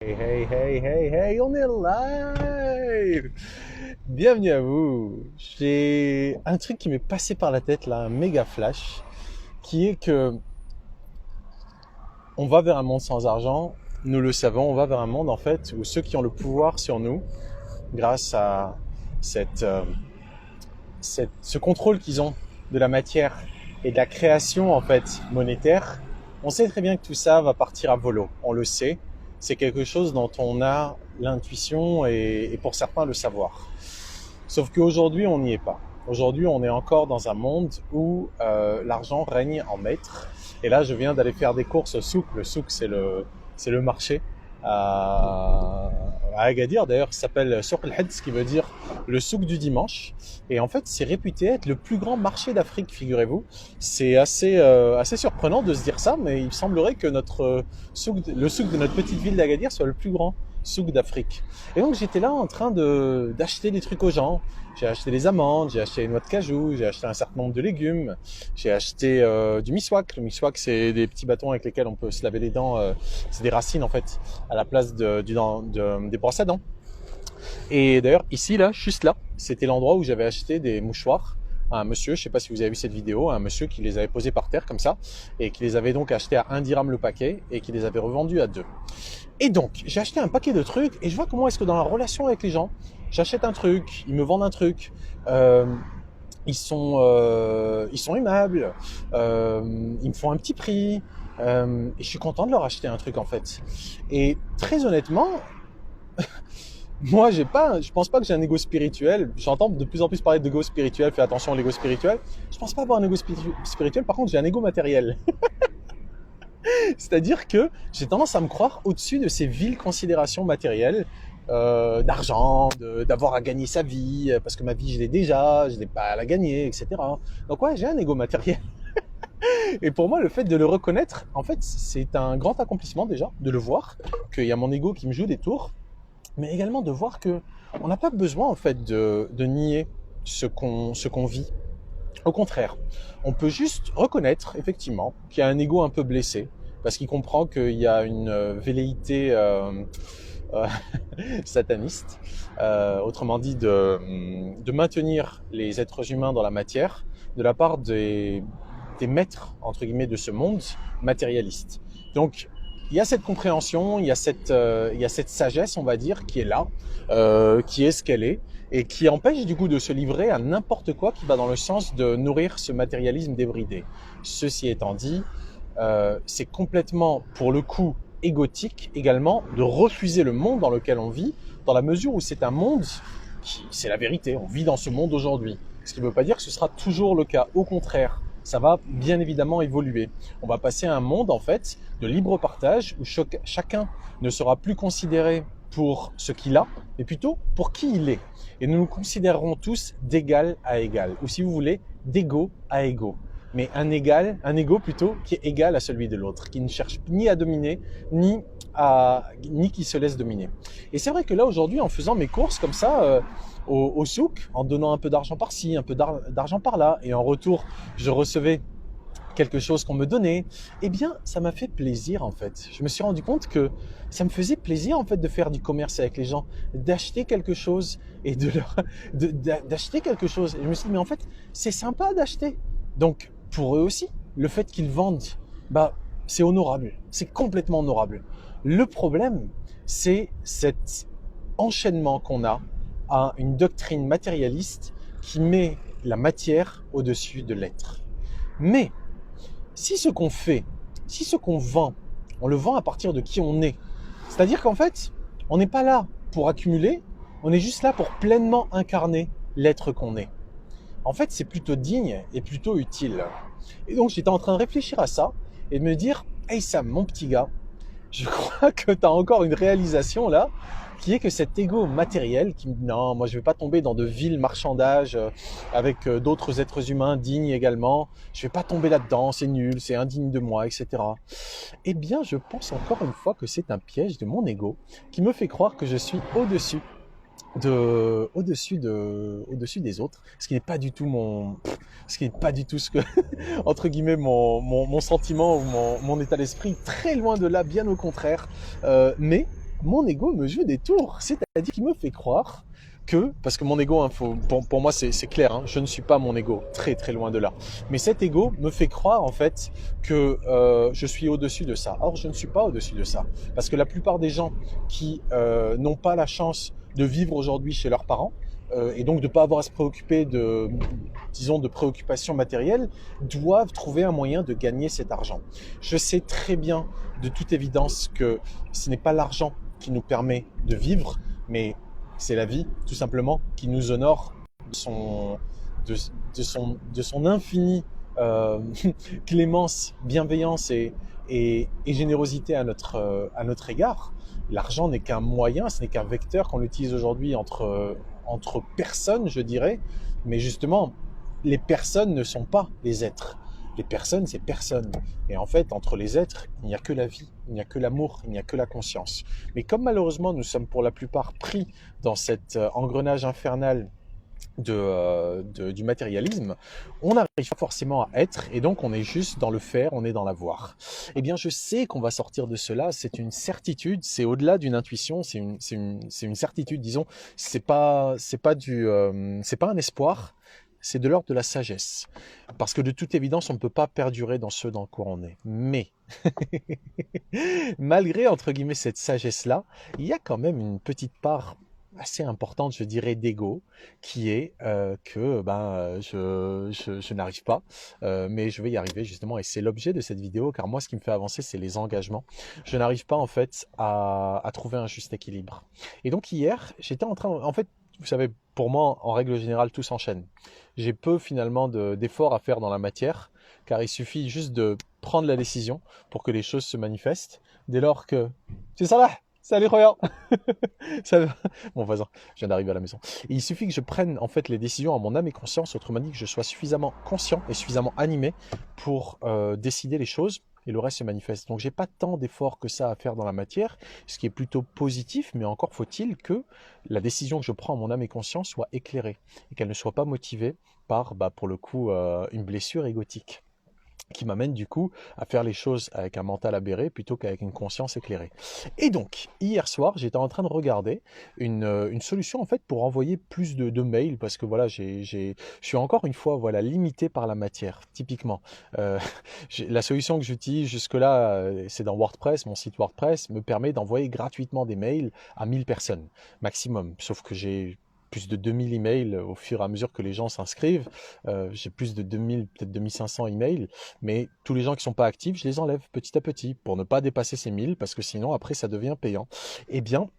Hey, hey, hey, hey, on est live! Bienvenue à vous. J'ai un truc qui m'est passé par la tête là, un méga flash, qui est que on va vers un monde sans argent. Nous le savons, on va vers un monde en fait où ceux qui ont le pouvoir sur nous, grâce à cette, euh, ce contrôle qu'ils ont de la matière et de la création en fait monétaire, on sait très bien que tout ça va partir à volo. On le sait. C'est quelque chose dont on a l'intuition et pour certains le savoir. Sauf qu'aujourd'hui, on n'y est pas. Aujourd'hui, on est encore dans un monde où l'argent règne en maître. Et là, je viens d'aller faire des courses au souk. Le souk, c'est le marché à Agadir. D'ailleurs, ça s'appelle Souk el-Had, ce qui veut dire le souk du dimanche. Et en fait, c'est réputé être le plus grand marché d'Afrique, figurez-vous. C'est assez surprenant de se dire ça, mais il semblerait que le souk de notre petite ville d'Agadir soit le plus grand souk d'Afrique. Et donc j'étais là en train d'acheter des trucs aux gens. J'ai acheté des amandes, j'ai acheté des noix de cajou, j'ai acheté un certain nombre de légumes, j'ai acheté du miswak. Le miswak, c'est des petits bâtons avec lesquels on peut se laver les dents. C'est des racines en fait, à la place des brosses à dents. Et d'ailleurs, ici, là, juste là, c'était l'endroit où j'avais acheté des mouchoirs à un monsieur, je ne sais pas si vous avez vu cette vidéo, un monsieur qui les avait posés par terre comme ça, et qui les avait donc achetés à 1 dirham le paquet, et qui les avait revendus à 2. Et donc, j'ai acheté un paquet de trucs, et je vois comment est-ce que dans la relation avec les gens, j'achète un truc, ils me vendent un truc, ils sont aimables, ils me font un petit prix, et je suis content de leur acheter un truc en fait. Et très honnêtement, moi, je pense pas que j'ai un ego spirituel. J'entends de plus en plus parler d'ego spirituel. Fais attention à l'ego spirituel. Je pense pas avoir un ego spirituel. Par contre, j'ai un ego matériel. C'est-à-dire que j'ai tendance à me croire au-dessus de ces viles considérations matérielles, d'argent, d'avoir à gagner sa vie, parce que ma vie, je l'ai déjà, je n'ai pas à la gagner, etc. Donc ouais, j'ai un ego matériel. Et pour moi, le fait de le reconnaître, en fait, c'est un grand accomplissement déjà, de le voir, qu'il y a mon ego qui me joue des tours, mais également de voir que on n'a pas besoin en fait de nier ce qu'on vit. Au contraire, on peut juste reconnaître effectivement qu'il y a un ego un peu blessé, parce qu'il comprend qu'il y a une velléité euh, sataniste, autrement dit de maintenir les êtres humains dans la matière de la part des maîtres entre guillemets de ce monde matérialiste. Donc il y a cette compréhension, il y a cette sagesse, on va dire, qui est là, qui est ce qu'elle est, et qui empêche du coup de se livrer à n'importe quoi qui va dans le sens de nourrir ce matérialisme débridé. Ceci étant dit, c'est complètement, pour le coup, égotique également de refuser le monde dans lequel on vit, dans la mesure où c'est un monde c'est la vérité, on vit dans ce monde aujourd'hui. Ce qui ne veut pas dire que ce sera toujours le cas, au contraire. Ça va bien évidemment évoluer. On va passer à un monde en fait de libre partage où chacun ne sera plus considéré pour ce qu'il a, mais plutôt pour qui il est. Et nous nous considérerons tous d'égal à égal, ou si vous voulez, d'égaux à égaux. Mais un ego plutôt, qui est égal à celui de l'autre, qui ne cherche ni à dominer, ni qui se laisse dominer. Et c'est vrai que là aujourd'hui, en faisant mes courses comme ça, au souk, en donnant un peu d'argent par-ci, un peu d'argent par-là, et en retour, je recevais quelque chose qu'on me donnait, eh bien, ça m'a fait plaisir en fait. Je me suis rendu compte que ça me faisait plaisir en fait de faire du commerce avec les gens, d'acheter quelque chose et d'acheter quelque chose. Et je me suis dit, mais en fait, c'est sympa d'acheter. Donc, pour eux aussi, le fait qu'ils vendent, bah, c'est honorable. C'est complètement honorable. Le problème, c'est cet enchaînement qu'on a à une doctrine matérialiste qui met la matière au-dessus de l'être. Mais si ce qu'on fait, si ce qu'on vend, on le vend à partir de qui on est, c'est-à-dire qu'en fait, on n'est pas là pour accumuler, on est juste là pour pleinement incarner l'être qu'on est. En fait, c'est plutôt digne et plutôt utile. Et donc, j'étais en train de réfléchir à ça et de me dire, hey Sam, mon petit gars, je crois que tu as encore une réalisation là, qui est que cet ego matériel qui me dit non, moi je vais pas tomber dans de vils marchandages avec d'autres êtres humains dignes également, je vais pas tomber là-dedans, c'est nul, c'est indigne de moi, etc. Eh bien, je pense encore une fois que c'est un piège de mon ego qui me fait croire que je suis au-dessus des autres, ce qui n'est pas du tout ce que entre guillemets mon sentiment ou mon état d'esprit, très loin de là, bien au contraire. Mais mon ego me joue des tours. C'est-à-dire qu'il me fait croire que, parce que mon ego, hein, pour moi c'est clair, hein, je ne suis pas mon ego, très très loin de là. Mais cet ego me fait croire en fait que je suis au-dessus de ça. Or, je ne suis pas au-dessus de ça. Parce que la plupart des gens qui n'ont pas la chance de vivre aujourd'hui chez leurs parents, et donc de ne pas avoir à se préoccuper de préoccupations matérielles, doivent trouver un moyen de gagner cet argent. Je sais très bien, de toute évidence, que ce n'est pas l'argent qui nous permet de vivre, mais c'est la vie, tout simplement, qui nous honore de son infinie clémence, bienveillance et générosité à notre égard. L'argent n'est qu'un moyen, ce n'est qu'un vecteur qu'on utilise aujourd'hui entre personnes, je dirais. Mais justement, les personnes ne sont pas les êtres. Les personnes, c'est personne. Et en fait, entre les êtres, il n'y a que la vie, il n'y a que l'amour, il n'y a que la conscience. Mais comme malheureusement, nous sommes pour la plupart pris dans cet engrenage infernal du matérialisme, on n'arrive pas forcément à être, et donc on est juste dans le faire, on est dans l'avoir. Eh bien, je sais qu'on va sortir de cela, c'est une certitude, c'est au-delà d'une intuition, c'est une certitude, disons, c'est pas un espoir, c'est de l'ordre de la sagesse. Parce que de toute évidence, on ne peut pas perdurer dans ce dans quoi on est. Mais, malgré, entre guillemets, cette sagesse-là, il y a quand même une petite part assez importante, je dirais, d'ego, qui est que je n'arrive pas, mais je vais y arriver justement, et c'est l'objet de cette vidéo, car moi, ce qui me fait avancer, c'est les engagements. Je n'arrive pas, en fait, à trouver un juste équilibre. Et donc, hier, j'étais en train, en fait, vous savez, pour moi, en règle générale, tout s'enchaîne. J'ai peu, finalement, d'efforts à faire dans la matière, car il suffit juste de prendre la décision pour que les choses se manifestent, dès lors que... C'est ça là! Salut Royan. Ça va. Mon voisin, je viens d'arriver à la maison. Et il suffit que je prenne en fait les décisions à mon âme et conscience, autrement dit que je sois suffisamment conscient et suffisamment animé pour décider les choses, et le reste se manifeste. Donc j'ai pas tant d'efforts que ça à faire dans la matière, ce qui est plutôt positif, mais encore faut-il que la décision que je prends à mon âme et conscience soit éclairée et qu'elle ne soit pas motivée par, pour le coup, une blessure égotique, qui m'amène du coup à faire les choses avec un mental aberré plutôt qu'avec une conscience éclairée. Et donc, hier soir, j'étais en train de regarder une solution en fait pour envoyer plus de mails, parce que voilà, je suis encore une fois voilà, limité par la matière, typiquement. La solution que j'utilise jusque-là, c'est dans WordPress, mon site WordPress me permet d'envoyer gratuitement des mails à 1000 personnes, maximum, sauf que j'ai plus de 2000 emails au fur et à mesure que les gens s'inscrivent. J'ai plus de 2000, peut-être 2500 emails, mais tous les gens qui ne sont pas actifs, je les enlève petit à petit pour ne pas dépasser ces 1000, parce que sinon après ça devient payant. Eh bien,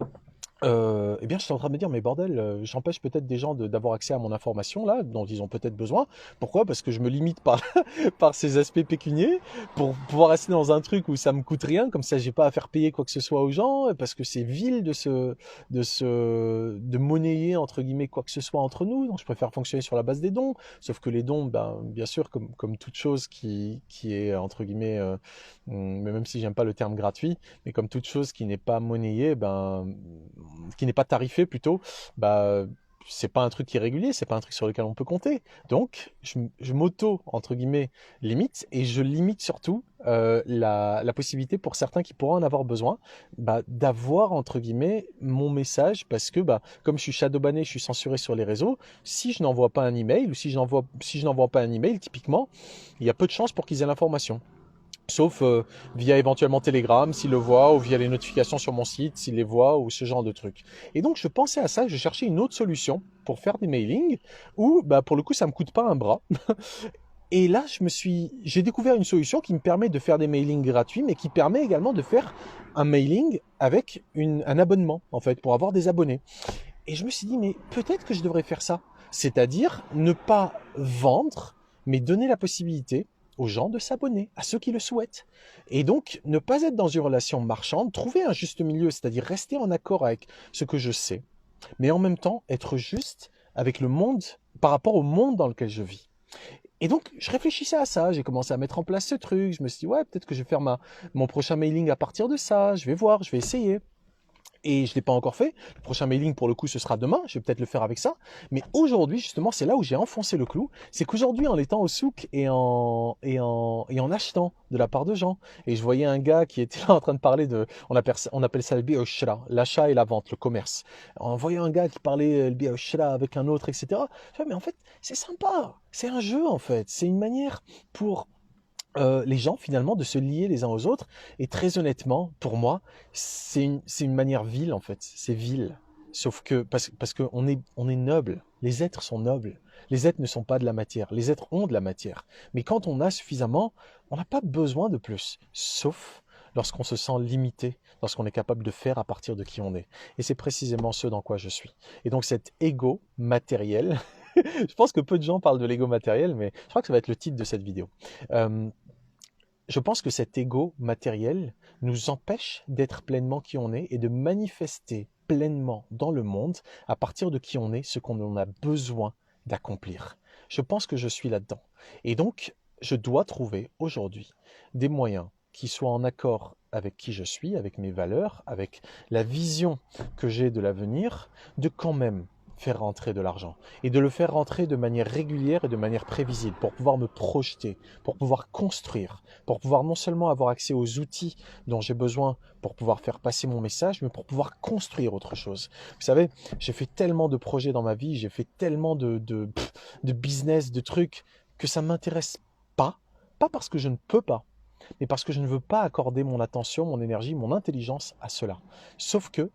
je suis en train de me dire, mais bordel, j'empêche peut-être des gens d'avoir accès à mon information là, dont ils ont peut-être besoin. Pourquoi? Parce que je me limite par, par ces aspects pécuniers pour pouvoir rester dans un truc où ça me coûte rien, comme ça j'ai pas à faire payer quoi que ce soit aux gens, parce que c'est vil de monnayer entre guillemets quoi que ce soit entre nous. Donc je préfère fonctionner sur la base des dons. Sauf que les dons, bien sûr, comme toute chose qui est entre guillemets, mais même si j'aime pas le terme gratuit, mais comme toute chose qui n'est pas monnayée, qui n'est pas tarifé plutôt, c'est pas un truc qui est régulier, c'est pas un truc sur lequel on peut compter. Donc, je m'auto, entre guillemets, limite, et je limite surtout la possibilité pour certains qui pourraient en avoir besoin, d'avoir, entre guillemets, mon message, parce que comme je suis shadowbanné, je suis censuré sur les réseaux, si je n'envoie pas un email, ou si je n'envoie pas un email, typiquement, il y a peu de chances pour qu'ils aient l'information. Sauf via éventuellement Telegram s'ils le voient, ou via les notifications sur mon site s'ils les voient, ou ce genre de trucs. Et donc je pensais à ça, je cherchais une autre solution pour faire des mailings où pour le coup ça me coûte pas un bras. Et là j'ai découvert une solution qui me permet de faire des mailings gratuits, mais qui permet également de faire un mailing avec un abonnement en fait, pour avoir des abonnés. Et je me suis dit, mais peut-être que je devrais faire ça, c'est-à-dire ne pas vendre, mais donner la possibilité aux gens de s'abonner, à ceux qui le souhaitent. Et donc, ne pas être dans une relation marchande, trouver un juste milieu, c'est-à-dire rester en accord avec ce que je sais, mais en même temps être juste avec le monde, par rapport au monde dans lequel je vis. Et donc, je réfléchissais à ça, j'ai commencé à mettre en place ce truc, je me suis dit, ouais, peut-être que je vais faire mon prochain mailing à partir de ça, je vais voir, je vais essayer. Et je ne l'ai pas encore fait. Le prochain mailing, pour le coup, ce sera demain. Je vais peut-être le faire avec ça. Mais aujourd'hui, justement, c'est là où j'ai enfoncé le clou. C'est qu'aujourd'hui, en étant au souk et en achetant de la part de gens, et je voyais un gars qui était là en train de parler de, on appelle ça le bi'oshra, l'achat et la vente, le commerce. En voyant un gars qui parlait le bi'oshra avec un autre, etc. Je fais, mais en fait, c'est sympa. C'est un jeu, en fait. C'est une manière pour les gens finalement de se lier les uns aux autres. Et très honnêtement, pour moi, c'est une manière vile en fait. C'est vil. Sauf que parce que on est noble. Les êtres sont nobles. Les êtres ne sont pas de la matière. Les êtres ont de la matière. Mais quand on a suffisamment, on n'a pas besoin de plus. Sauf lorsqu'on se sent limité, lorsqu'on est capable de faire à partir de qui on est. Et c'est précisément ce dans quoi je suis. Et donc cet ego matériel, je pense que peu de gens parlent de l'ego matériel, mais je crois que ça va être le titre de cette vidéo. Euh, je pense que cet ego matériel nous empêche d'être pleinement qui on est et de manifester pleinement dans le monde, à partir de qui on est, ce qu'on en a besoin d'accomplir. Je pense que je suis là-dedans. Et donc, je dois trouver aujourd'hui des moyens qui soient en accord avec qui je suis, avec mes valeurs, avec la vision que j'ai de l'avenir, de quand même faire rentrer de l'argent. Et de le faire rentrer de manière régulière et de manière prévisible, pour pouvoir me projeter, pour pouvoir construire, pour pouvoir non seulement avoir accès aux outils dont j'ai besoin pour pouvoir faire passer mon message, mais pour pouvoir construire autre chose. Vous savez, j'ai fait tellement de projets dans ma vie, j'ai fait tellement de business, de trucs, que ça ne m'intéresse pas parce que je ne peux pas, mais parce que je ne veux pas accorder mon attention, mon énergie, mon intelligence à cela. Sauf que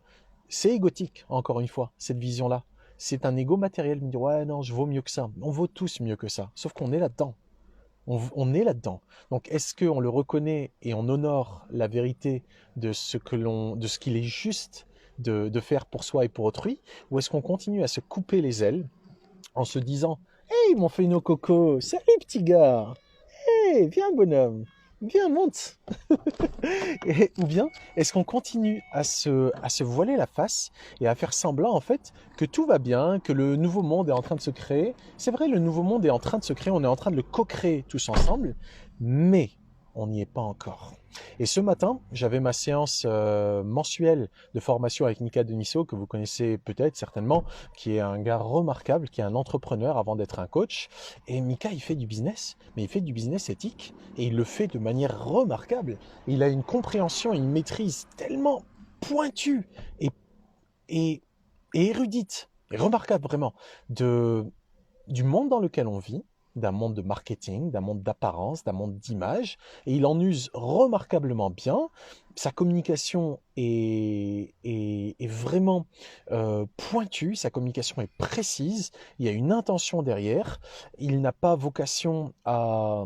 c'est égotique, encore une fois, cette vision-là. C'est un ego matériel, me dire ouais non, je vaux mieux que ça. On vaut tous mieux que ça, sauf qu'on est là-dedans. On est là-dedans. Donc est-ce qu'on le reconnaît et on honore la vérité de ce qu'il est juste de faire pour soi et pour autrui, ou est-ce qu'on continue à se couper les ailes en se disant hey mon feino coco, salut petit gars, hey viens bonhomme, viens monte. Ou bien, est-ce qu'on continue à se voiler la face et à faire semblant en fait que tout va bien, que le nouveau monde est en train de se créer. C'est vrai, le nouveau monde est en train de se créer, on est en train de le co-créer tous ensemble, mais on n'y est pas encore. Et ce matin, j'avais ma séance mensuelle de formation avec Nika Deniso, que vous connaissez peut-être certainement, qui est un gars remarquable, qui est un entrepreneur avant d'être un coach. Et Mika, il fait du business, mais il fait du business éthique, et il le fait de manière remarquable. Il a une compréhension, une maîtrise tellement pointue et, et érudite, et remarquable vraiment, du monde dans lequel on vit, d'un monde de marketing, d'un monde d'apparence, d'un monde d'image, et il en use remarquablement bien. Sa communication est vraiment pointue, sa communication est précise, il y a une intention derrière, il n'a pas vocation à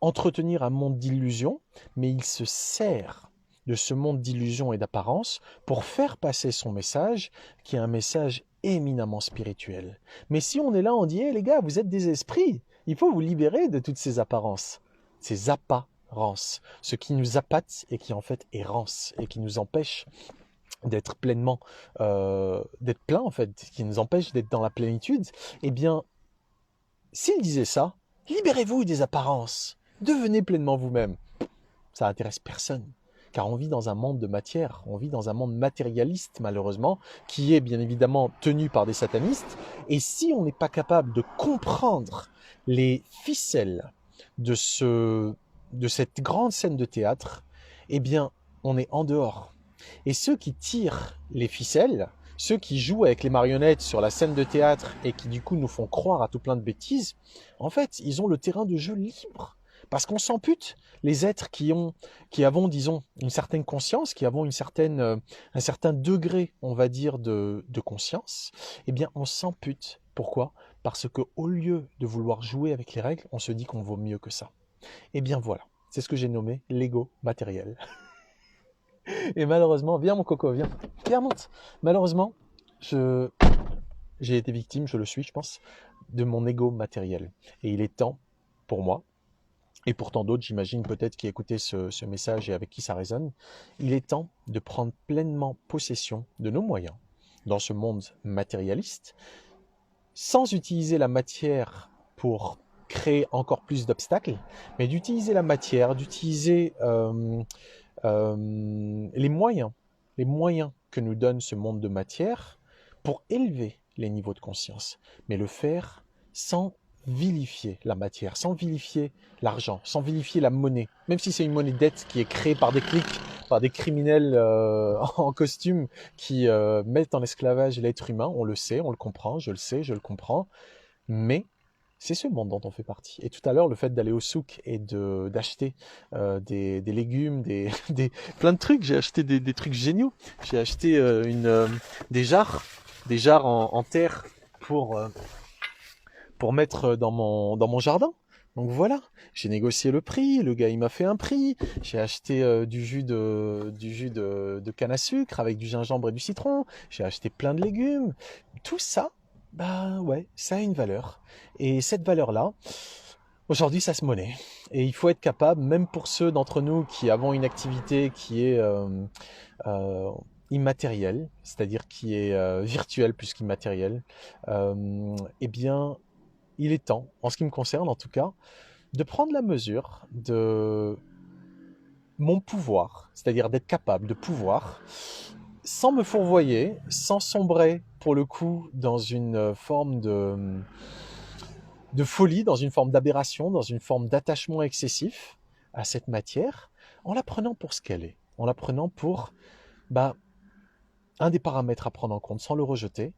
entretenir un monde d'illusions, mais il se sert de ce monde d'illusions et d'apparence pour faire passer son message, qui est un message éminemment spirituel. Mais si on est là, on dit hey, les gars, vous êtes des esprits, il faut vous libérer de toutes ces apparences, ces apparences, ce qui nous appâte et qui en fait est rance et qui nous empêche d'être pleinement, d'être plein en fait, qui nous empêche d'être dans la plénitude. Eh bien, s'il disait ça, libérez-vous des apparences, devenez pleinement vous-même. Ça intéresse personne. Car on vit dans un monde de matière, on vit dans un monde matérialiste malheureusement, qui est bien évidemment tenu par des satanistes. Et si on n'est pas capable de comprendre les ficelles de cette grande scène de théâtre, eh bien on est en dehors. Et ceux qui tirent les ficelles, ceux qui jouent avec les marionnettes sur la scène de théâtre et qui du coup nous font croire à tout plein de bêtises, en fait ils ont le terrain de jeu libre. Parce qu'on s'ampute, les êtres qui avons, disons, une certaine conscience, qui avons un certain degré, on va dire, de conscience, eh bien, on s'ampute. Pourquoi? Parce qu'au lieu de vouloir jouer avec les règles, on se dit qu'on vaut mieux que ça. Eh bien, voilà. C'est ce que j'ai nommé l'ego matériel. Et malheureusement, viens mon coco, viens. Viens, monte. Malheureusement, j'ai été victime, je le suis, je pense, de mon ego matériel. Et il est temps, pour moi, et pourtant d'autres, j'imagine peut-être qui écoutaient ce message et avec qui ça résonne, il est temps de prendre pleinement possession de nos moyens dans ce monde matérialiste, sans utiliser la matière pour créer encore plus d'obstacles, mais d'utiliser la matière, d'utiliser les moyens que nous donne ce monde de matière pour élever les niveaux de conscience, mais le faire sans vilifier la matière, sans vilifier l'argent, sans vilifier la monnaie, même si c'est une monnaie dette qui est créée par des clics, par des criminels en costume qui mettent en esclavage l'être humain, on le sait, on le comprend, je le sais, je le comprends, mais c'est ce monde dont on fait partie. Et tout à l'heure, le fait d'aller au souk et d'acheter des légumes, plein de trucs, j'ai acheté des trucs géniaux. J'ai acheté des jarres en terre pour mettre dans mon jardin. Donc voilà, j'ai négocié le prix, le gars il m'a fait un prix, j'ai acheté du jus de canne à sucre avec du gingembre et du citron, j'ai acheté plein de légumes. Tout ça, bah ouais, ça a une valeur. Et cette valeur-là, aujourd'hui ça se monnaie. Et il faut être capable, même pour ceux d'entre nous qui avons une activité qui est euh, immatérielle, c'est-à-dire qui est virtuelle plus qu'immatérielle, eh bien il est temps, en ce qui me concerne en tout cas, de prendre la mesure de mon pouvoir, c'est-à-dire d'être capable de pouvoir, sans me fourvoyer, sans sombrer pour le coup dans une forme de folie, dans une forme d'aberration, dans une forme d'attachement excessif à cette matière, en la prenant pour ce qu'elle est, en la prenant pour bah, un des paramètres à prendre en compte sans le rejeter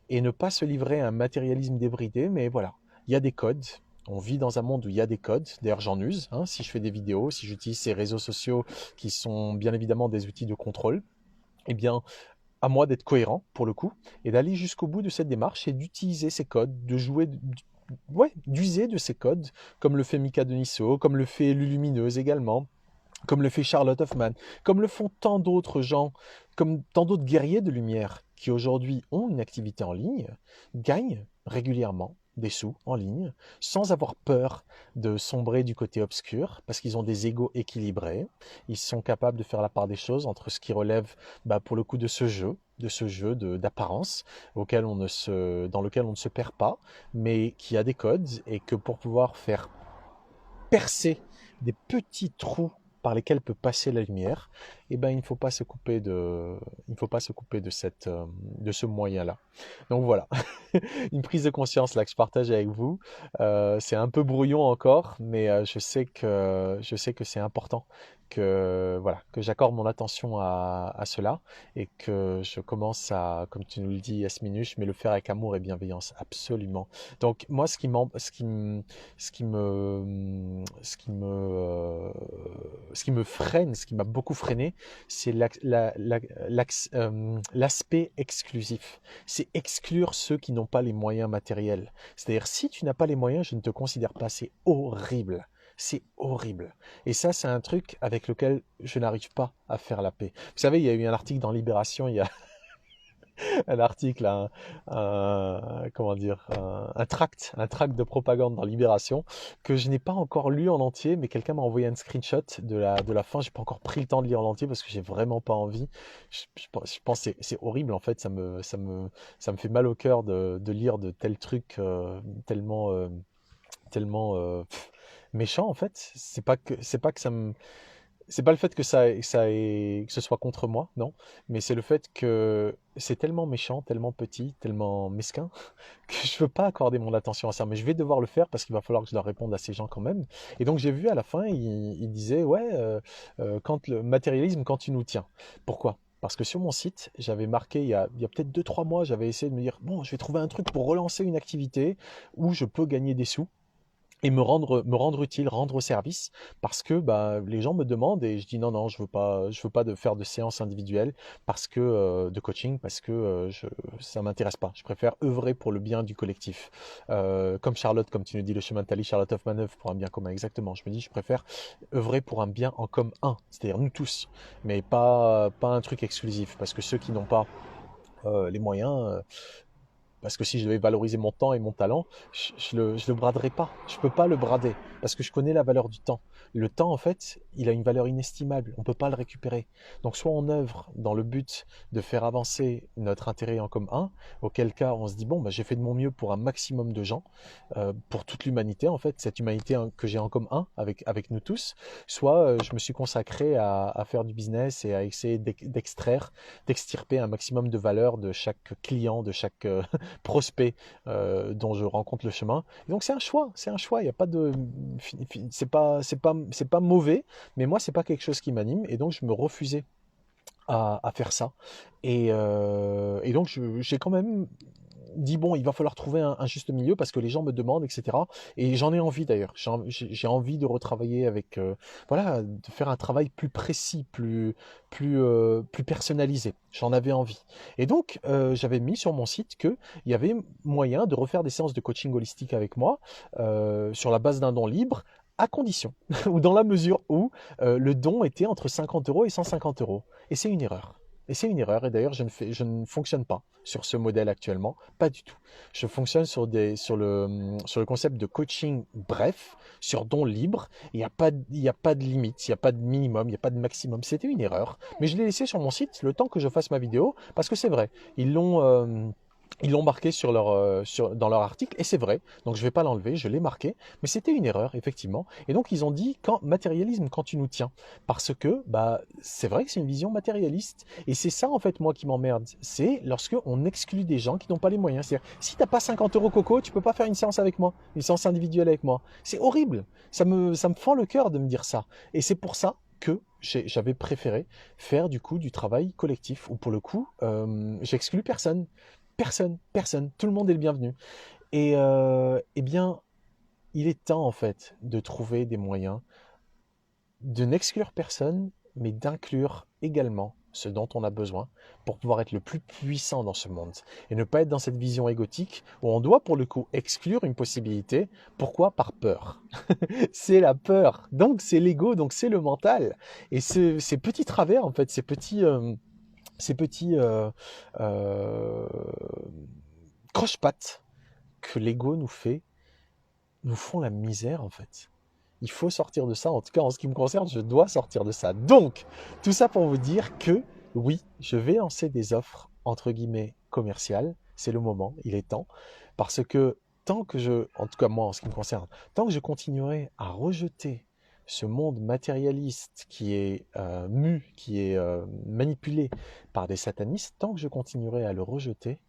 et ne pas se livrer à un matérialisme débridé, mais voilà, il y a des codes. On vit dans un monde où il y a des codes, d'ailleurs j'en use, hein, si je fais des vidéos, si j'utilise ces réseaux sociaux qui sont bien évidemment des outils de contrôle, eh bien à moi d'être cohérent pour le coup, et d'aller jusqu'au bout de cette démarche et d'utiliser ces codes, de jouer, ouais, d'user de ces codes, comme le fait Mika Deniso, comme le fait Lulumineuse également, comme le fait Charlotte Hoffman, comme le font tant d'autres gens, comme tant d'autres guerriers de lumière qui aujourd'hui ont une activité en ligne, gagnent régulièrement des sous en ligne, sans avoir peur de sombrer du côté obscur, parce qu'ils ont des égos équilibrés, ils sont capables de faire la part des choses entre ce qui relève, pour le coup, de ce jeu d'apparence, dans lequel on ne se perd pas, mais qui a des codes, et que pour pouvoir faire percer des petits trous par lesquels peut passer la lumière, eh ben, il ne faut pas se couper de ce moyen-là. Donc voilà, une prise de conscience là que je partage avec vous. C'est un peu brouillon encore, mais je sais que c'est important que voilà que j'accorde mon attention à cela et que je commence à, comme tu nous le dis, Yasminush, mais le faire avec amour et bienveillance, absolument. Donc moi, ce qui me freine, ce qui m'a beaucoup freiné, c'est l'aspect exclusif. C'est exclure ceux qui n'ont pas les moyens matériels. C'est-à-dire, si tu n'as pas les moyens, je ne te considère pas. C'est horrible. C'est horrible. Et ça, c'est un truc avec lequel je n'arrive pas à faire la paix. Vous savez, il y a eu un article dans Libération il y a un article, comment dire, un tract de propagande dans Libération que je n'ai pas encore lu en entier, mais quelqu'un m'a envoyé un screenshot de la fin. J'ai pas encore pris le temps de lire en entier parce que j'ai vraiment pas envie. Je pense que c'est horrible en fait. Ça me fait mal au cœur de lire de tels trucs tellement méchants en fait. C'est pas que ça me c'est pas le fait que que ce soit contre moi, non, mais c'est le fait que c'est tellement méchant, tellement petit, tellement mesquin, que je veux pas accorder mon attention à ça. Mais je vais devoir le faire parce qu'il va falloir que je leur réponde à ces gens quand même. Et donc j'ai vu à la fin, il disait, ouais, quand le matérialisme, quand tu nous tiens. Pourquoi? Parce que sur mon site, j'avais marqué il y a peut-être 2 3 mois, j'avais essayé de me dire, bon, je vais trouver un truc pour relancer une activité où je peux gagner des sous et me rendre utile, rendre service, parce que les gens me demandent et je dis non, non, je veux pas de faire de séances individuelles parce que de coaching, parce que ça m'intéresse pas. Je préfère œuvrer pour le bien du collectif. Comme Charlotte, comme tu nous dis, le chemin de Tali, Charlotte Hoffman œuvre pour un bien commun, exactement. Je me dis, je préfère œuvrer pour un bien en commun, c'est-à-dire nous tous, mais pas un truc exclusif, parce que ceux qui n'ont pas les moyens, parce que si je devais valoriser mon temps et mon talent, je le braderais pas. Je peux pas le brader parce que je connais la valeur du temps. Le temps, en fait, il a une valeur inestimable. On peut pas le récupérer. Donc, soit on œuvre dans le but de faire avancer notre intérêt en commun, auquel cas on se dit bon, bah, j'ai fait de mon mieux pour un maximum de gens, pour toute l'humanité, en fait, cette humanité que j'ai en commun avec nous tous. Soit je me suis consacré à faire du business et à essayer d'extirper un maximum de valeur de chaque client, de chaque prospect dont je rencontre le chemin. Et donc c'est un choix. Il y a pas de, c'est pas mauvais, mais moi c'est pas quelque chose qui m'anime et donc je me refusais à faire ça. Et donc j'ai quand même dit bon, il va falloir trouver un juste milieu parce que les gens me demandent, etc. Et j'en ai envie d'ailleurs. J'ai envie de retravailler avec, voilà, de faire un travail plus précis, plus personnalisé. J'en avais envie. Et donc, j'avais mis sur mon site qu'il y avait moyen de refaire des séances de coaching holistique avec moi sur la base d'un don libre, à condition, ou dans la mesure où le don était entre 50 euros et 150 euros. Et c'est une erreur. Et c'est une erreur, et d'ailleurs je ne fonctionne pas sur ce modèle actuellement, pas du tout. Je fonctionne sur le concept de coaching bref, sur don libre. Il y a pas de limite, il n'y a pas de minimum, il n'y a pas de maximum. C'était une erreur, mais je l'ai laissé sur mon site le temps que je fasse ma vidéo, parce que c'est vrai, ils l'ont marqué dans leur article, et c'est vrai, donc je ne vais pas l'enlever, je l'ai marqué, mais c'était une erreur, effectivement. Et donc ils ont dit, matérialisme quand tu nous tiens, parce que bah, c'est vrai que c'est une vision matérialiste, et c'est ça en fait moi qui m'emmerde, c'est lorsque on exclut des gens qui n'ont pas les moyens. C'est-à-dire, si tu n'as pas 50 euros Coco, tu ne peux pas faire une séance avec moi, une séance individuelle avec moi. C'est horrible, ça me fend le cœur de me dire ça. Et c'est pour ça que j'avais préféré faire du coup du travail collectif, où pour le coup, j'exclus personne. Personne, tout le monde est le bienvenu. Et eh bien, il est temps en fait de trouver des moyens de n'exclure personne, mais d'inclure également ce dont on a besoin pour pouvoir être le plus puissant dans ce monde. Et ne pas être dans cette vision égotique où on doit pour le coup exclure une possibilité. Pourquoi? Par peur. C'est la peur, donc c'est l'ego, donc c'est le mental. Et ces petits travers en fait, ces petits euh, croche-pattes que l'ego nous fait, nous font la misère en fait. Il faut sortir de ça, en tout cas en ce qui me concerne, je dois sortir de ça. Donc, tout ça pour vous dire que oui, je vais lancer des offres entre guillemets commerciales, c'est le moment, il est temps, parce que tant que en tout cas moi en ce qui me concerne, tant que je continuerai à rejeter ce monde matérialiste qui est qui est manipulé par des satanistes, tant que je continuerai à le rejeter,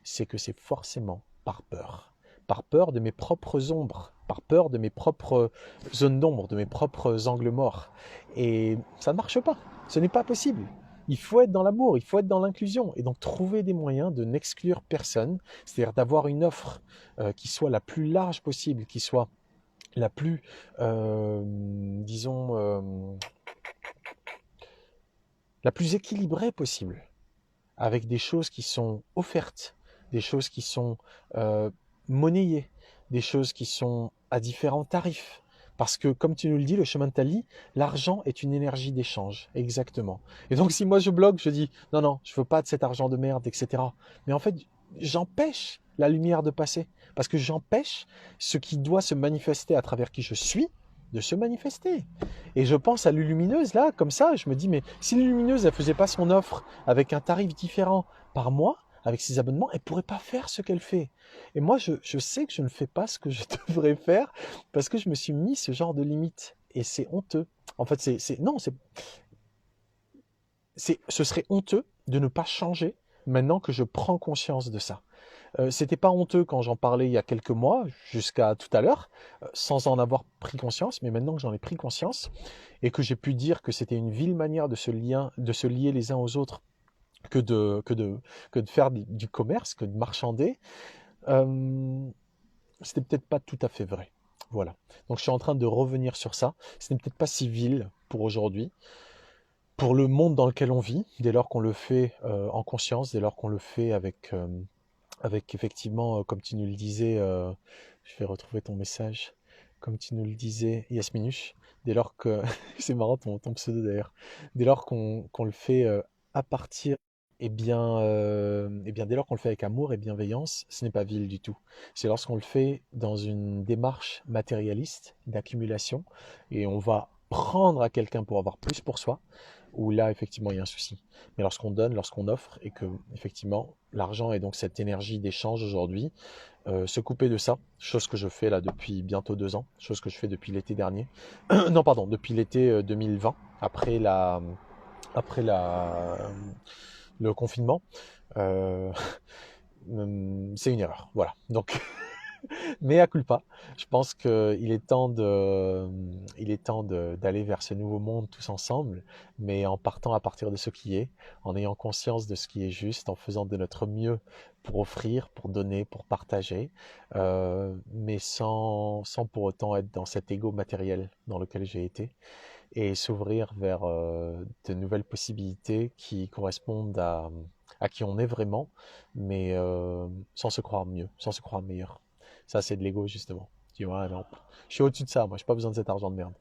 c'est que c'est forcément par peur de mes propres ombres, par peur de mes propres zones d'ombre, de mes propres angles morts. Et ça ne marche pas, ce n'est pas possible. Il faut être dans l'amour, il faut être dans l'inclusion, et donc trouver des moyens de n'exclure personne, c'est-à-dire d'avoir une offre qui soit la plus large possible, qui soit la plus, disons, la plus équilibrée possible, avec des choses qui sont offertes, des choses qui sont euh, monnayées, des choses qui sont à différents tarifs. Parce que, comme tu nous le dis, le chemin de Tali, l'argent est une énergie d'échange, exactement. Et donc, si moi je bloque, je dis non, non, je veux pas de cet argent de merde, etc. Mais en fait, j'empêche la lumière de passer, parce que j'empêche ce qui doit se manifester à travers qui je suis de se manifester. Et je pense à Lulumineuse, là, comme ça, je me dis, mais si Lulumineuse, elle faisait pas son offre avec un tarif différent par mois, avec ses abonnements, elle pourrait pas faire ce qu'elle fait. Et moi, je sais que je ne fais pas ce que je devrais faire parce que je me suis mis ce genre de limite. Et c'est honteux. En fait, non, ce serait honteux de ne pas changer maintenant que je prends conscience de ça. C'était pas honteux quand j'en parlais il y a quelques mois, jusqu'à tout à l'heure, sans en avoir pris conscience, mais maintenant que j'en ai pris conscience et que j'ai pu dire que c'était une vile manière de se lier les uns aux autres que de faire du commerce, que de marchander, c'était peut-être pas tout à fait vrai. Voilà. Donc je suis en train de revenir sur ça. Ce n'est peut-être pas si vil pour aujourd'hui, pour le monde dans lequel on vit, dès lors qu'on le fait en conscience, dès lors qu'on le fait avec effectivement, comme tu nous le disais, je vais retrouver ton message, comme tu nous le disais, Yasminush, dès lors que, c'est marrant ton pseudo d'ailleurs, dès lors qu'on le fait à partir eh bien, dès lors qu'on le fait avec amour et bienveillance, ce n'est pas vil du tout. C'est lorsqu'on le fait dans une démarche matérialiste d'accumulation et on va prendre à quelqu'un pour avoir plus pour soi, où là, effectivement, il y a un souci. Mais lorsqu'on donne, lorsqu'on offre et que, effectivement, l'argent est donc cette énergie d'échange aujourd'hui, se couper de ça, chose que je fais là depuis bientôt 2 ans, chose que je fais depuis l'été dernier, non, pardon, depuis l'été 2020, après le confinement, euh, c'est une erreur. Voilà. Donc, mea culpa. Je pense il est temps d'aller vers ce nouveau monde tous ensemble, mais en partant à partir de ce qui est, en ayant conscience de ce qui est juste, en faisant de notre mieux pour offrir, pour donner, pour partager, mais sans pour autant être dans cet ego matériel dans lequel j'ai été, et s'ouvrir vers de nouvelles possibilités qui correspondent à qui on est vraiment, mais sans se croire mieux, sans se croire meilleur. Ça, c'est de l'ego, justement. Tu vois, non, je suis au-dessus de ça, moi, j'ai pas besoin de cet argent de merde.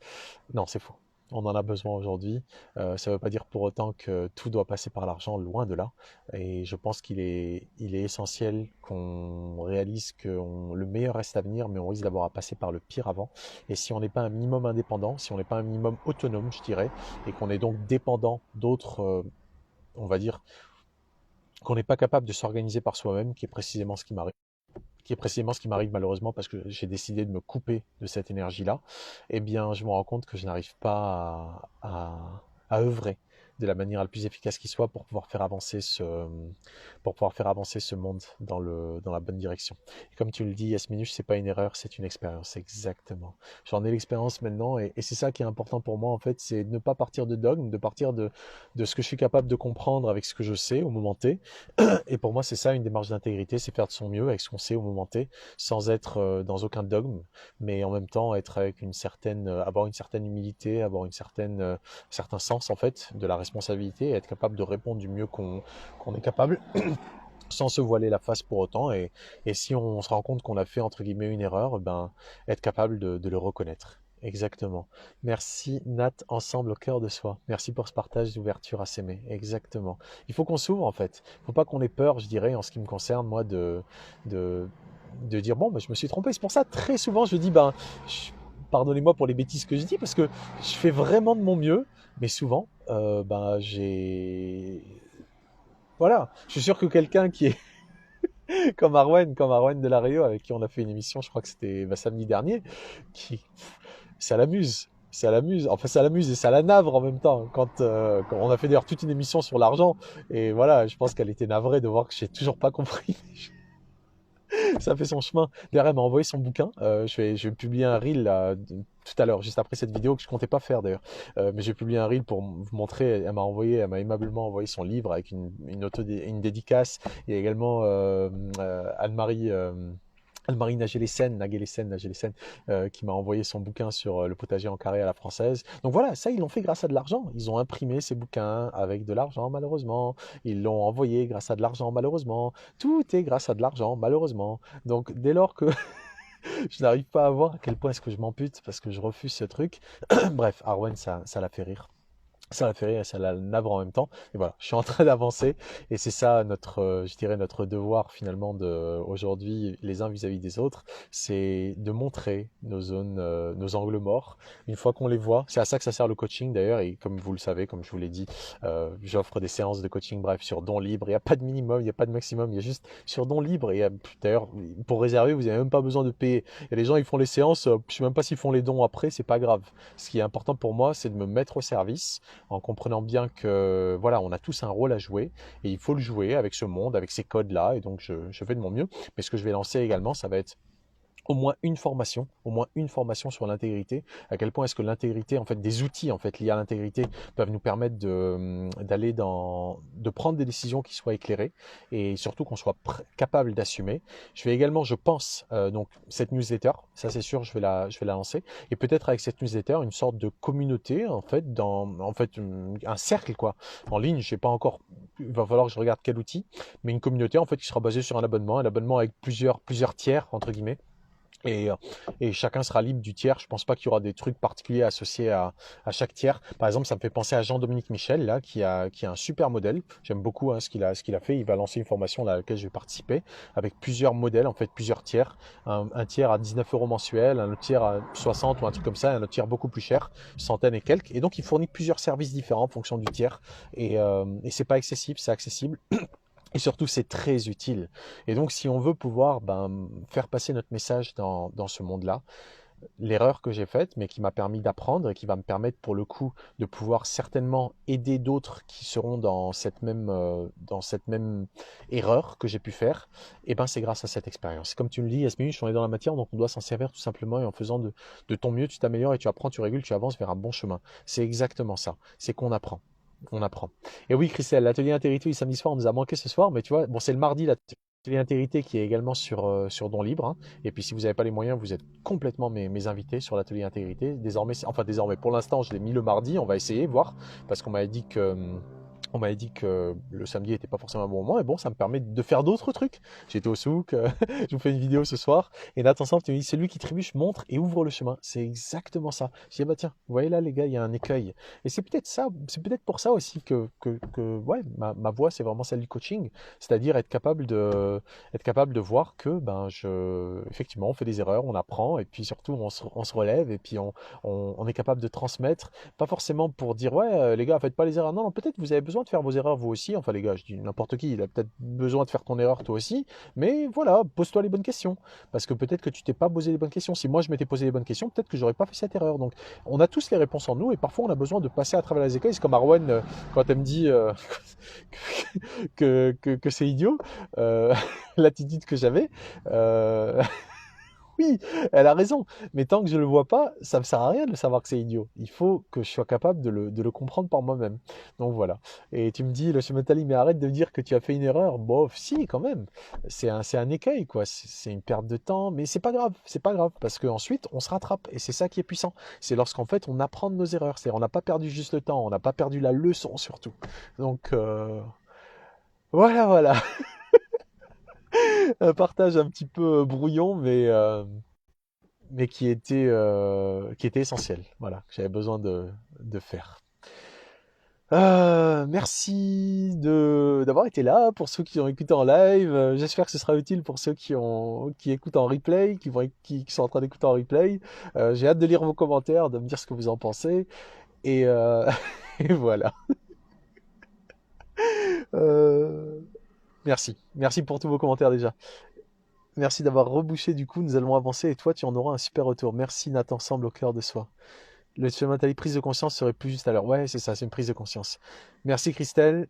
Non, c'est faux. On en a besoin aujourd'hui. Ça ne veut pas dire pour autant que tout doit passer par l'argent, loin de là. Et je pense il est essentiel qu'on réalise que le meilleur reste à venir, mais on risque d'avoir à passer par le pire avant. Et si on n'est pas un minimum indépendant, si on n'est pas un minimum autonome, je dirais, et qu'on est donc dépendant d'autres, on va dire, qu'on n'est pas capable de s'organiser par soi-même, qui est précisément ce qui m'arrive malheureusement parce que j'ai décidé de me couper de cette énergie-là, eh bien, je me rends compte que je n'arrive pas à œuvrer de la manière la plus efficace qui soit pour pouvoir faire avancer ce monde dans la bonne direction. Et comme tu le dis, Yasminouche, c'est pas une erreur, c'est une expérience, exactement. J'en ai l'expérience maintenant et c'est ça qui est important pour moi en fait, c'est de ne pas partir de dogme, de partir de ce que je suis capable de comprendre avec ce que je sais au moment T. Et pour moi, c'est ça une démarche d'intégrité, c'est faire de son mieux avec ce qu'on sait au moment T, sans être dans aucun dogme, mais en même temps être avec avoir une certaine humilité, avoir un certain sens en fait de la responsabilité, et être capable de répondre du mieux qu'on est capable, sans se voiler la face pour autant. Et si on se rend compte qu'on a fait entre guillemets une erreur, ben être capable de le reconnaître. Exactement. Merci Nat, ensemble au cœur de soi. Merci pour ce partage d'ouverture à s'aimer. Exactement. Il faut qu'on s'ouvre en fait. Il ne faut pas qu'on ait peur, je dirais, en ce qui me concerne, moi, de, de dire bon, ben, je me suis trompé. C'est pour ça, très souvent, je dis pardonnez-moi pour les bêtises que je dis, parce que je fais vraiment de mon mieux, mais souvent, voilà, je suis sûr que quelqu'un qui est comme Arwen de la Rio, avec qui on a fait une émission, je crois que c'était samedi dernier, qui, ça l'amuse. Ça l'amuse, enfin ça l'amuse et ça la navre en même temps. Quand on a fait d'ailleurs toute une émission sur l'argent, et voilà, je pense qu'elle était navrée de voir que j'ai toujours pas compris. Ça fait son chemin. D'ailleurs, elle m'a envoyé son bouquin. Je vais publier un reel là, tout à l'heure, juste après cette vidéo que je comptais pas faire d'ailleurs. Mais j'ai publié un reel pour vous montrer. Elle m'a aimablement envoyé son livre avec une dédicace. Il y a également Anne-Marie. Anne-Marie Nagé-les-Seines, qui m'a envoyé son bouquin sur le potager en carré à la française. Donc voilà, ça, ils l'ont fait grâce à de l'argent. Ils ont imprimé ces bouquins avec de l'argent, malheureusement. Ils l'ont envoyé grâce à de l'argent, malheureusement. Tout est grâce à de l'argent, malheureusement. Donc dès lors que je n'arrive pas à voir à quel point est-ce que je m'ampute parce que je refuse ce truc, bref, Arwen, ça l'a fait rire. Ça la fait rire et ça la navre en même temps. Et voilà, je suis en train d'avancer et c'est ça je dirais notre devoir finalement aujourd'hui les uns vis-à-vis des autres, c'est de montrer nos zones, nos angles morts. Une fois qu'on les voit, c'est à ça que ça sert le coaching d'ailleurs. Et comme vous le savez, comme je vous l'ai dit, j'offre des séances de coaching, bref, sur don libre. Il n'y a pas de minimum, il n'y a pas de maximum, il y a juste sur don libre. Et d'ailleurs, pour réserver, vous n'avez même pas besoin de payer. Et les gens, ils font les séances, je ne sais même pas s'ils font les dons après, c'est pas grave. Ce qui est important pour moi, c'est de me mettre au service en comprenant bien que voilà, on a tous un rôle à jouer et il faut le jouer avec ce monde, avec ces codes-là. Et donc, je fais de mon mieux. Mais ce que je vais lancer également, ça va être au moins une formation sur l'intégrité. À quel point est-ce que l'intégrité, en fait, des outils en fait liés à l'intégrité peuvent nous permettre de prendre des décisions qui soient éclairées et surtout qu'on soit capable d'assumer. Je vais également, je pense, donc cette newsletter, ça c'est sûr, je vais la lancer et peut-être avec cette newsletter une sorte de communauté en fait, un cercle quoi, en ligne. Je sais pas encore, il va falloir que je regarde quel outil, mais une communauté en fait qui sera basée sur un abonnement avec plusieurs tiers entre guillemets, Et, euh, et chacun sera libre du tiers. Je pense pas qu'il y aura des trucs particuliers associés à chaque tiers. Par exemple, ça me fait penser à Jean-Dominique Michel, là, qui a un super modèle. J'aime beaucoup hein, ce qu'il a fait. Il va lancer une formation à laquelle je vais participer, avec plusieurs modèles, en fait, plusieurs tiers. Un tiers à 19 euros mensuels, un autre tiers à 60 ou un truc comme ça, un autre tiers beaucoup plus cher, centaines et quelques. Et donc, il fournit plusieurs services différents en fonction du tiers. Et c'est pas excessif, c'est accessible. Et surtout, c'est très utile. Et donc, si on veut pouvoir faire passer notre message dans ce monde-là, l'erreur que j'ai faite, mais qui m'a permis d'apprendre et qui va me permettre pour le coup de pouvoir certainement aider d'autres qui seront dans cette même erreur que j'ai pu faire, et ben c'est grâce à cette expérience. Comme tu me le dis, Yasmine, on est dans la matière, donc on doit s'en servir tout simplement et en faisant de ton mieux, tu t'améliores et tu apprends, tu régules, tu avances vers un bon chemin. C'est exactement ça. C'est qu'on apprend. On apprend. Et oui, Christelle, l'atelier intégrité du samedi soir, on nous a manqué ce soir, mais tu vois, bon, c'est le mardi, l'atelier intégrité qui est également sur Don Libre, hein. Et puis, si vous n'avez pas les moyens, vous êtes complètement mes invités sur l'atelier intégrité. Désormais, enfin, désormais, pour l'instant, je l'ai mis le mardi, on va essayer, voir, parce qu'on m'avait dit que. On m'avait dit que le samedi n'était pas forcément un bon moment, et bon, ça me permet de faire d'autres trucs. J'étais au souk, je vous fais une vidéo ce soir, et Nathan Samp, tu me dis, celui qui trébuche montre et ouvre le chemin. C'est exactement ça. Je dis, ah bah tiens, vous voyez là, les gars, il y a un écueil. Et c'est peut-être ça, c'est peut-être pour ça aussi que ouais, ma voie, c'est vraiment celle du coaching, c'est-à-dire être capable de voir que, effectivement, on fait des erreurs, on apprend, et puis surtout, on se relève, et puis on est capable de transmettre, pas forcément pour dire, ouais, les gars, faites pas les erreurs. Non, non, peut-être vous avez besoin de faire vos erreurs vous aussi. Enfin, les gars, je dis n'importe qui, il a peut-être besoin de faire ton erreur toi aussi, mais voilà, pose-toi les bonnes questions, parce que peut-être que tu t'es pas posé les bonnes questions. Si moi je m'étais posé les bonnes questions, peut-être que j'aurais pas fait cette erreur. Donc, on a tous les réponses en nous, et parfois on a besoin de passer à travers les écueils. C'est comme Arwen, quand elle me dit que c'est idiot, l'attitude que j'avais. Euh, oui, elle a raison. Mais tant que je ne le vois pas, ça ne me sert à rien de savoir que c'est idiot. Il faut que je sois capable de le comprendre par moi-même. Donc voilà. Et tu me dis, le Chemetali, mais arrête de me dire que tu as fait une erreur. Bon, si, quand même. C'est un écueil, quoi. C'est une perte de temps, mais c'est pas grave. C'est pas grave. Parce qu'ensuite, on se rattrape. Et c'est ça qui est puissant. C'est lorsqu'en fait, on apprend de nos erreurs. C'est-à-dire, on n'a pas perdu juste le temps. On n'a pas perdu la leçon, surtout. Donc, voilà, voilà. Un partage un petit peu brouillon, mais qui était essentiel. Voilà, que j'avais besoin de faire. Merci d'avoir été là pour ceux qui ont écouté en live. J'espère que ce sera utile pour ceux qui écoutent en replay, qui sont en train d'écouter en replay. J'ai hâte de lire vos commentaires, de me dire ce que vous en pensez. Et, et voilà. Euh, merci. Merci pour tous vos commentaires déjà. Merci d'avoir rebouché du coup, nous allons avancer et toi tu en auras un super retour. Merci Nathan Semble au cœur de soi. Le chemin prise de conscience serait plus juste à l'heure. Ouais, c'est ça, c'est une prise de conscience. Merci Christelle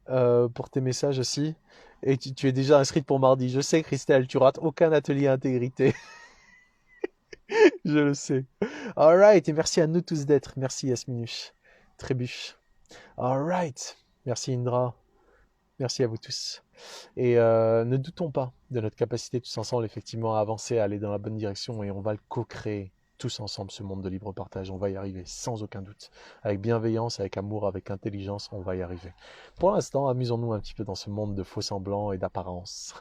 pour tes messages aussi. Et tu es déjà inscrite pour mardi. Je sais Christelle, tu rates aucun atelier intégrité. Je le sais. Alright, et merci à nous tous d'être. Merci Yasminus. Trébuche. Alright. Merci Indra. Merci à vous tous. Et ne doutons pas de notre capacité tous ensemble effectivement à avancer, à aller dans la bonne direction et on va le co-créer tous ensemble ce monde de libre partage. On va y arriver sans aucun doute. Avec bienveillance, avec amour, avec intelligence, on va y arriver. Pour l'instant, amusons-nous un petit peu dans ce monde de faux semblants et d'apparence.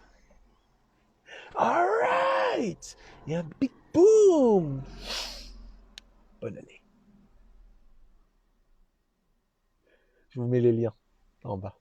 Alright! Et un big boom! Bonne année. Je vous mets les liens en bas.